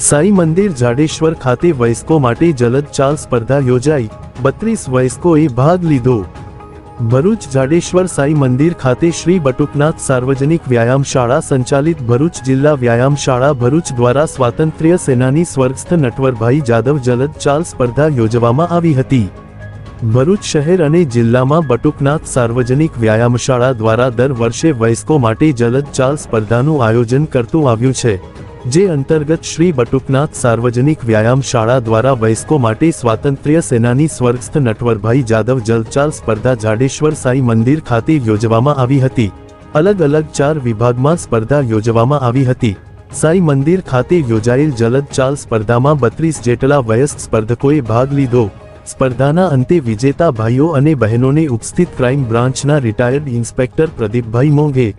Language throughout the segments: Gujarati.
સાઈ મંદિર જાડેશ્વર ખાતે વયસ્કો માટે જલદ ચાલ સ્પર્ધા યોજાઈ, 32 વયસ્કોએ ભાગ લીધો। ભરૂચ જાડેશ્વર સાઈ મંદિર ખાતે શ્રી બટુકનાથ સાર્વજનિક વ્યાયામ શાળા સંચાલિત ભરૂચ જિલ્લા વ્યાયામ શાળા ભરૂચ દ્વારા સ્વાતંત્ર્ય સેનાની સ્વર્ગસ્થ નટવરભાઈ જાદવ જલદ ચાલ સ્પર્ધા યોજવામાં આવી હતી। ભરૂચ શહેર અને જિલ્લામાં બટુકનાથ સાર્વજનિક વ્યાયામ શાળા દ્વારા દર વર્ષે વયસ્કો માટે જલદ ચાલ સ્પર્ધાનું આયોજન કરતું આવ્યું છે, જે અંતર્ગત શ્રી બટુકનાથ સાર્વજનિક વ્યાયામ શાળા દ્વારા વયસ્કો માટે સ્વાતંત્ર્ય સેનાની સ્વર્ગસ્થ નટવરભાઈ જાદવ જલચાલ સ્પર્ધા જાડેશ્વર સાઈ મંદિર ખાતે યોજવામાં આવી હતી। અલગ અલગ 4 વિભાગમાં સ્પર્ધા યોજવામાં આવી હતી। સાઈ મંદિર ખાતે યોજાયેલ જલદ ચાલ સ્પર્ધામાં 32 જેટલા વયસ્ક સ્પર્ધકોએ ભાગ લીધો। સ્પર્ધાના અંતે વિજેતા ભાઈઓ અને બહેનોને ઉપસ્થિત ક્રાઇમ બ્રાન્ચના રિટાયર્ડ ઇન્સ્પેક્ટર પ્રદીપભાઈ મોંઘે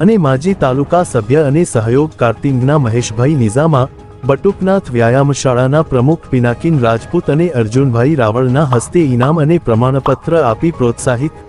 અને માજી તાલુકા સભ્ય અને સહયોગ કાર્તિંગના મહેશભાઈ નિઝામા, બટુકનાથ વ્યાયામ શાળાના પ્રમુખ પિનાકિન રાજપૂત અને અર્જુનભાઈ રાવળના હસ્તે ઇનામ અને પ્રમાણપત્ર આપી પ્રોત્સાહિત